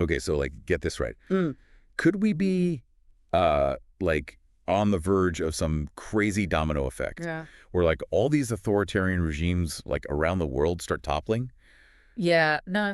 Okay, so like get this right. Mm. Could we be like on the verge of some crazy domino effect Yeah. where like all these authoritarian regimes like around the world start toppling? Yeah, no,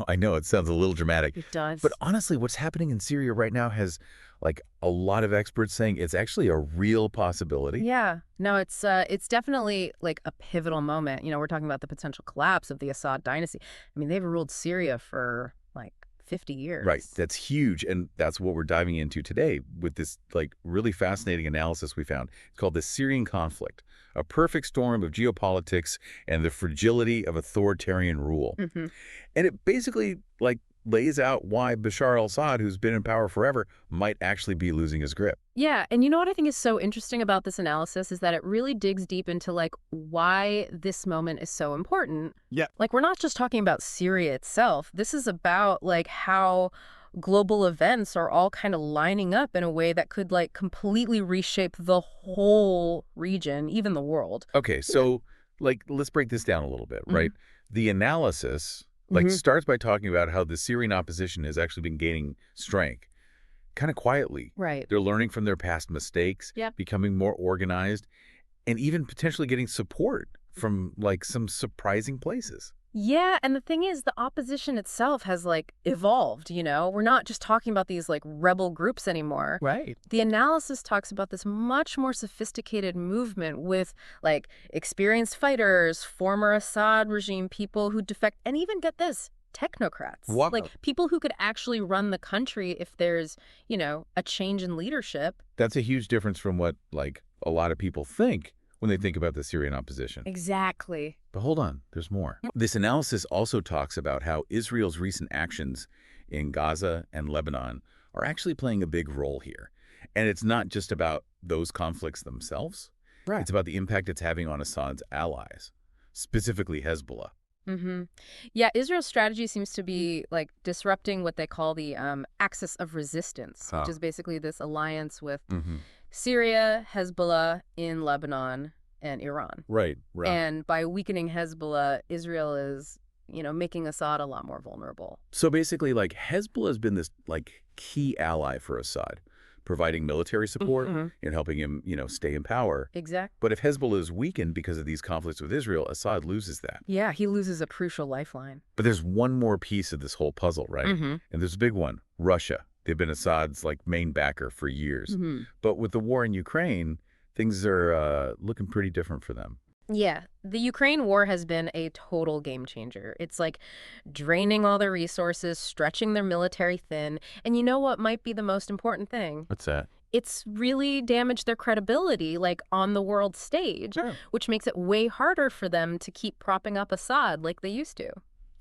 I know it sounds a little dramatic, it but does. honestly, what's happening in Syria right now has like a lot of experts saying it's actually a real possibility. Yeah. No, it's definitely like a pivotal moment. We're talking about the potential collapse of the Assad dynasty. I mean, they've ruled Syria for like 50 Right. years. That's huge. And that's what we're diving into today with this like really fascinating analysis we found. It's called the Syrian conflict, a perfect storm of geopolitics and the fragility of authoritarian rule. Hmm. And it basically like lays out why Bashar al-Assad, who's been in power forever, might actually be losing his grip. Yeah, and you know what I think is so interesting about this analysis is that it really digs deep into like why this moment is so important. Yeah. Like we're not just talking about Syria itself. This is about like how global events are all kind of lining up in a way that could like completely reshape the whole region, even the world. Okay, so like let's break this down a little bit, Hmm. right? The analysis like Hmm. starts by talking about how the Syrian opposition has actually been gaining strength kind of quietly. Right. They're learning from their past mistakes, Yep. becoming more organized, and even potentially getting support from like some surprising places. Yeah, and the thing is, the opposition itself has like evolved. We're not just talking about these like rebel groups anymore. Right. The analysis talks about this much more sophisticated movement with like experienced fighters, former Assad regime people who defect, and even get this, technocrats. Wow. Like people who could actually run the country if there's a change in leadership. That's a huge difference from what like a lot of people think when they think about the Syrian opposition. Exactly. But hold on, there's more. This analysis also talks about how Israel's recent actions in Gaza and Lebanon are actually playing a big role here. And it's not just about those conflicts themselves. Right. It's about the impact it's having on Assad's allies, specifically Hezbollah. Hmm. Yeah, Israel's strategy seems to be like disrupting what they call the axis of resistance, which Huh. is basically this alliance with Mm-hmm. Syria, Hezbollah in Lebanon, and Iran. Right, right. And by weakening Hezbollah, Israel is making Assad a lot more vulnerable. So basically, like, Hezbollah has been this, like, key ally for Assad, providing military support Hmm. and helping him, stay in power. Exactly. But if Hezbollah is weakened because of these conflicts with Israel, Assad loses that. Yeah, he loses a crucial lifeline. But there's one more piece of this whole puzzle, right? Hmm. And there's a big one, Russia. They've been Assad's, like, main backer for years. Hmm. But with the war in Ukraine, things are looking pretty different for them. Yeah, the Ukraine war has been a total game changer. It's like draining all their resources, stretching their military thin, and you know what might be the most important thing? What's that? It's really damaged their credibility, like on the world stage, Sure. which makes it way harder for them to keep propping up Assad like they used to.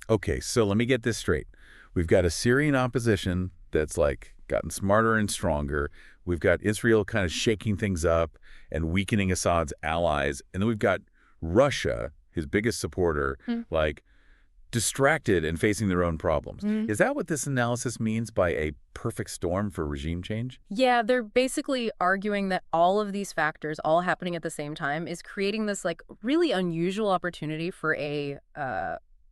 Okay, so let me get this straight. We've got a Syrian opposition that's like gotten smarter and stronger. We've got Israel kind of shaking things up and weakening Assad's allies. And then we've got Russia, his biggest supporter, Mm. like distracted and facing their own problems. Mm. Is that what this analysis means by a perfect storm for regime change? Yeah, they're basically arguing that all of these factors, all happening at the same time, is creating this like really unusual opportunity for a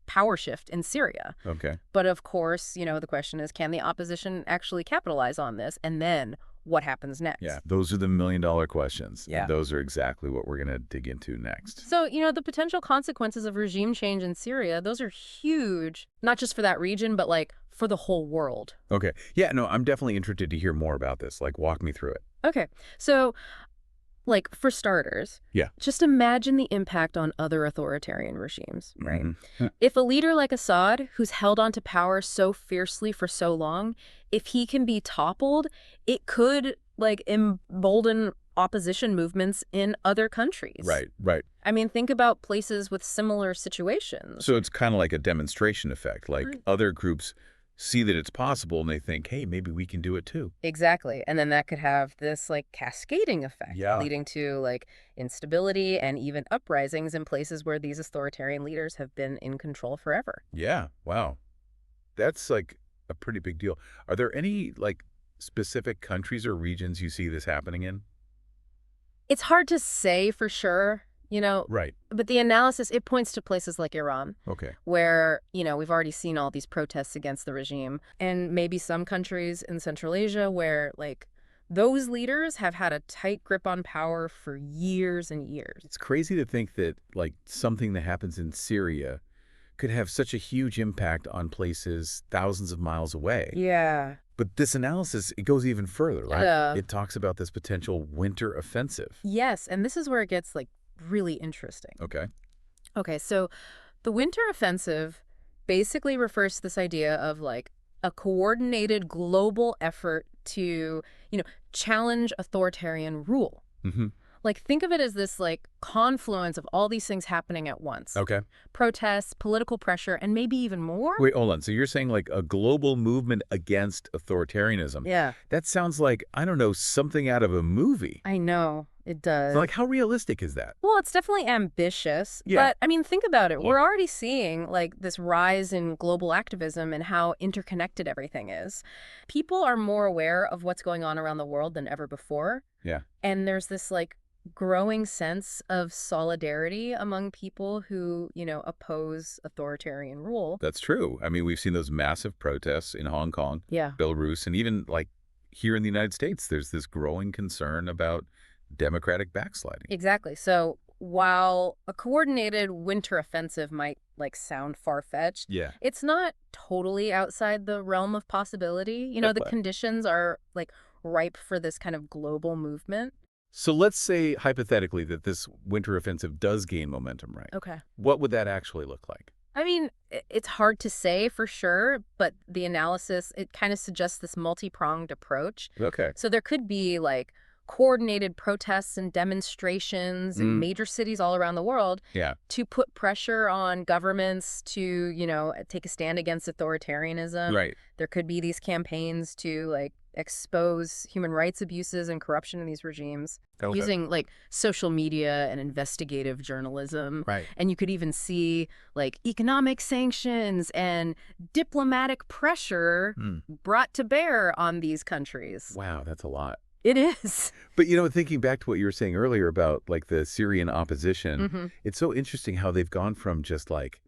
power shift in Syria. Okay. But of course, the question is, can the opposition actually capitalize on this? And then what happens next? Yeah, those are the million-dollar questions. Yeah. And those are exactly what we're going to dig into next. So, the potential consequences of regime change in Syria, those are huge, not just for that region, but like for the whole world. Okay. Yeah, no, I'm definitely interested to hear more about this. Like, walk me through it. Okay. So, like, for starters, Yeah. just imagine the impact on other authoritarian regimes, right? Mhm. If a leader like Assad, who's held onto power so fiercely for so long, if he can be toppled, it could, like, embolden opposition movements in other countries. Right, right. I mean, think about places with similar situations. So it's kind of like a demonstration effect. Like Right. other groups see that it's possible and they think, hey, maybe we can do it too. Exactly. And then that could have this, like, cascading effect, Yeah. leading to, like, instability and even uprisings in places where these authoritarian leaders have been in control forever. Yeah. Wow. That's like a pretty big deal. Are there any like specific countries or regions you see this happening in? It's hard to say for sure. Right. But the analysis, it points to places like Iran, Okay. where, we've already seen all these protests against the regime, and maybe some countries in Central Asia where, like, those leaders have had a tight grip on power for years and years. It's crazy to think that, like, something that happens in Syria could have such a huge impact on places thousands of miles away. Yeah. But this analysis, it goes even further, right? Yeah. It talks about this potential winter offensive. Yes, and this is where it gets, like, really interesting. Okay. Okay, so the winter offensive basically refers to this idea of, like, a coordinated global effort to, challenge authoritarian rule. Mm-hmm. Like, think of it as this, like, confluence of all these things happening at once. Okay. Protests, political pressure, and maybe even more. Wait, hold on. So you're saying like a global movement against authoritarianism. Yeah. That sounds like, I don't know, something out of a movie. I know, it does. So like, how realistic is that? Well, it's definitely ambitious. Yeah. But, I mean, think about it. Look. We're already seeing, like, this rise in global activism and how interconnected everything is. People are more aware of what's going on around the world than ever before. Yeah. And there's this, like, growing sense of solidarity among people who, oppose authoritarian rule. That's true. I mean, we've seen those massive protests in Hong Kong, Yeah. Belarus, and even like here in the United States, there's this growing concern about democratic backsliding. Exactly. So while a coordinated winter offensive might, like, sound far-fetched, Yeah. it's not totally outside the realm of possibility. The conditions are, like, ripe for this kind of global movement. So let's say hypothetically that this winter offensive does gain momentum, right? Okay. What would that actually look like? I mean, it's hard to say for sure, but the analysis, it kind of suggests this multi-pronged approach. Okay. So there could be, like, coordinated protests and demonstrations in major cities all around the world Yeah. to put pressure on governments to, take a stand against authoritarianism. Right. There could be these campaigns to, like, expose human rights abuses and corruption in these regimes using, like, social media and investigative journalism. Right. And you could even see, like, economic sanctions and diplomatic pressure brought to bear on these countries. Wow, that's a lot. It is. But, thinking back to what you were saying earlier about, like, the Syrian opposition, it's so interesting how they've gone from just, like,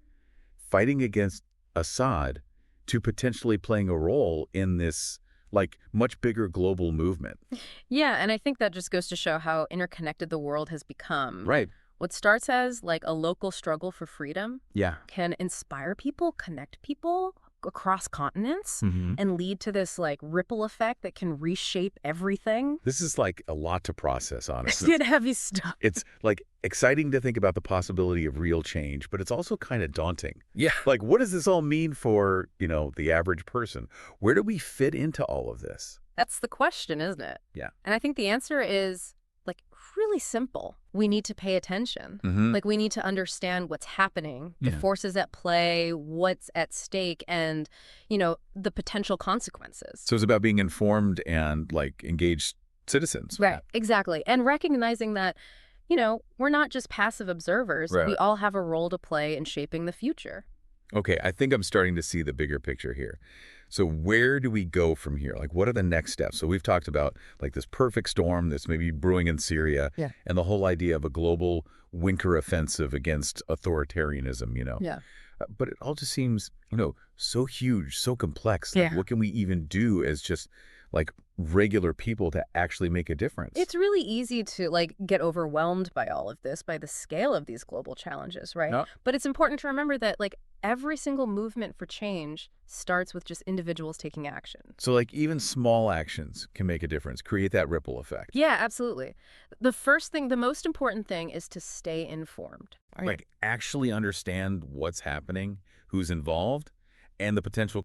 fighting against Assad to potentially playing a role in this, like, much bigger global movement. Yeah, and I think that just goes to show how interconnected the world has become. Right. What starts as, like, a local struggle for freedom Yeah. can inspire people, connect people across continents, and lead to this, like, ripple effect that can reshape everything. This is, like, a lot to process, honestly. It's heavy stuff. It's, like, exciting to think about the possibility of real change, but it's also kind of daunting. Yeah. Like, what does this all mean for, the average person? Where do we fit into all of this? That's the question, isn't it? Yeah. And I think the answer is, like, really simple. We need to pay attention. Like, we need to understand what's happening, the forces at play, what's at stake, and, the potential consequences. So it's about being informed and, like, engaged citizens. Right, exactly. And recognizing that, we're not just passive observers. Right. We all have a role to play in shaping the future. Okay, I think I'm starting to see the bigger picture here. So where do we go from here? Like, what are the next steps? So we've talked about, like, this perfect storm that's maybe brewing in Syria, and the whole idea of a global winter offensive against authoritarianism, Yeah. But it all just seems, so huge, so complex. Like, Yeah. what can we even do as just, like, regular people to actually make a difference? It's really easy to, like, get overwhelmed by all of this, by the scale of these global challenges, right? No. But it's important to remember that, like, every single movement for change starts with just individuals taking action. So, like, even small actions can make a difference, create that ripple effect. Yeah, absolutely. The first thing, the most important thing is to stay informed. Like, actually understand what's happening, who's involved, and the potential